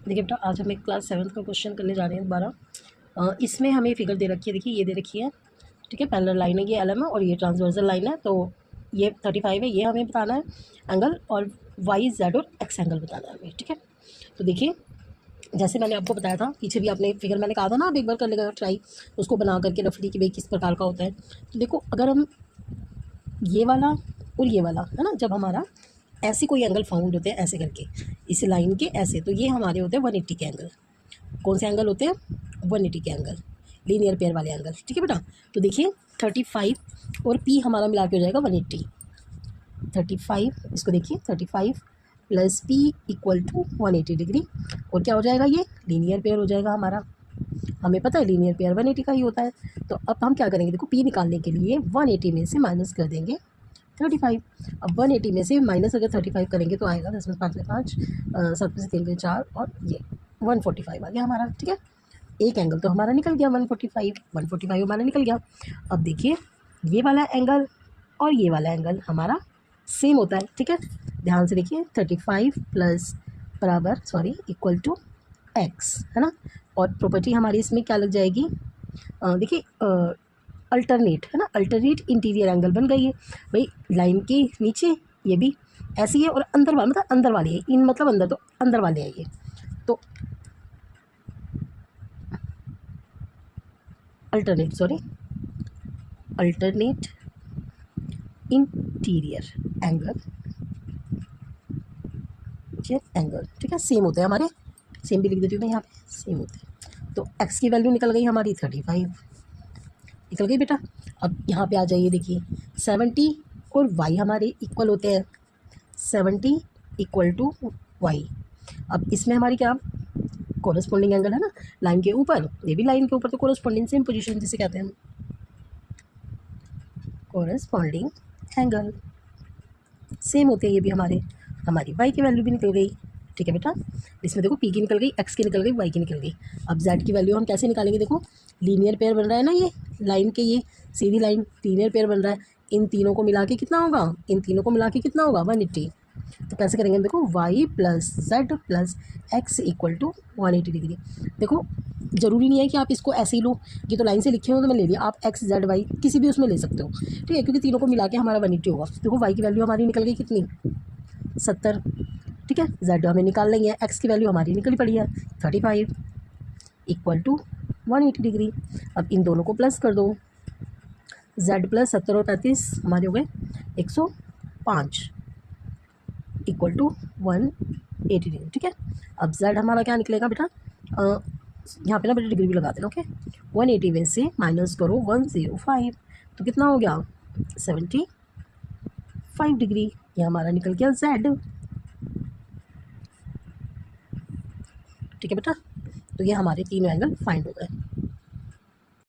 देखिए बेटा, आज हम एक क्लास 7th का क्वेश्चन करने जा रहे हैं दोबारा। इसमें हमें फिगर दे रखी है, देखिए ये दे रखी है, ठीक है। पैरेलल लाइन है, ये एलएम है और ये ट्रांसवर्सल लाइन है। तो ये 35 है, ये हमें बताना है एंगल, और वाई जेड और एक्स एंगल बताना है हमें, ठीक है। तो देखिए, जैसे मैंने आपको बताया था पीछे भी, आपने फिगर मैंने कहा था ना, आप एक बार कर लेगा ट्राई उसको बना करके रफली कि भाई किस प्रकार का होता है। तो देखो, अगर हम ये वाला और ये वाला है ना, जब हमारा ऐसे कोई एंगल फाउंड होते हैं ऐसे करके इस लाइन के ऐसे, तो ये हमारे होते हैं 180 के एंगल। कौन से एंगल होते हैं? 180 के एंगल, लीनियर पेयर वाले एंगल, ठीक है बेटा। तो देखिए 35 और पी हमारा मिला के हो जाएगा 180। 35, इसको देखिए 35 plus P equal to 180 degree, और क्या हो जाएगा? ये लीनियर पेयर हो जाएगा हमारा। हमें पता है लीनियर पेयर 180 का ही होता है। तो अब हम क्या करेंगे, देखो पी निकालने के लिए 180 में से माइनस कर देंगे 35। अब 180 में से माइनस अगर 35 करेंगे तो आएगा 10 में 5 में 5, 7 में से 3 में 4, और ये 145 आ गया हमारा, ठीक है। एक एंगल तो हमारा निकल गया 145 हमारा निकल गया। अब देखिए, ये वाला एंगल और ये वाला एंगल हमारा सेम होता है, ठीक है। ध्यान से देखिए, 35 प्लस बराबर इक्वल टू एक्स, है ना। और प्रॉपर्टी हमारी इसमें क्या लग जाएगी? देखिए, अल्टरनेट, है ना, अल्टरनेट इंटीरियर एंगल बन गई है भाई। लाइन के नीचे ये भी ऐसी है, और अंदर वाला मतलब अंदर वाली है, इन मतलब अंदर, तो अंदर वाले है ये। तो अल्टरनेट इंटीरियर एंगल, ठीक है, सेम होते हैं हमारे। सेम भी लिख देती हूँ मैं यहाँ पे, सेम होते हैं। तो एक्स की वैल्यू निकल गई हमारी 35, निकल गई बेटा। अब यहाँ पे आ जाइए, देखिए 70 और y हमारे इक्वल होते हैं, 70 इक्वल टू वाई। अब इसमें हमारी क्या कोरस्पॉन्डिंग एंगल है ना, लाइन के ऊपर, ये भी लाइन के ऊपर, तो कोरस्पॉन्डिंग सेम पोजीशन जिसे कहते हैं हम, कोरस्पॉन्डिंग एंगल सेम होते हैं ये भी हमारे। हमारी y की वैल्यू भी निकल गई, ठीक है बेटा। इसमें देखो p की निकल गई, x की निकल गई, y की निकल गई। अब z की वैल्यू हम कैसे निकालेंगे? देखो, लीनियर पेयर बन रहा है ना, ये लाइन के, ये सीधी लाइन लीनियर पेयर बन रहा है। इन तीनों को मिला के कितना होगा? 180। तो कैसे करेंगे? देखो, y plus Z plus X equal to 180 degree. देखो, ज़रूरी नहीं है कि आप इसको ऐसे ही लो, ये तो लाइन से लिखे हो तो मैं ले लिया, आप एक्स जेड वाई किसी भी उसमें ले सकते हो, ठीक है, क्योंकि तीनों को मिला के हमारा 180 होगा। देखो y की वैल्यू हमारी निकल गई कितनी? 70, ठीक है। z हमें निकाल लेंगे, x की वैल्यू हमारी निकली पड़ी है 35 इक्वल टू 180 डिग्री। अब इन दोनों को प्लस कर दो, z प्लस 70 और 35 हमारे हो गए 105 इक्वल टू 180 डिग्री, ठीक है। अब z हमारा क्या निकलेगा बेटा? यहाँ पे ना बेटा डिग्री भी लगा देना, ओके। 180 में से माइनस करो 105, तो कितना हो गया? 75 डिग्री। ये हमारा निकल गया z, ठीक है बेटा। तो ये हमारे तीन एंगल फाइंड हो गए।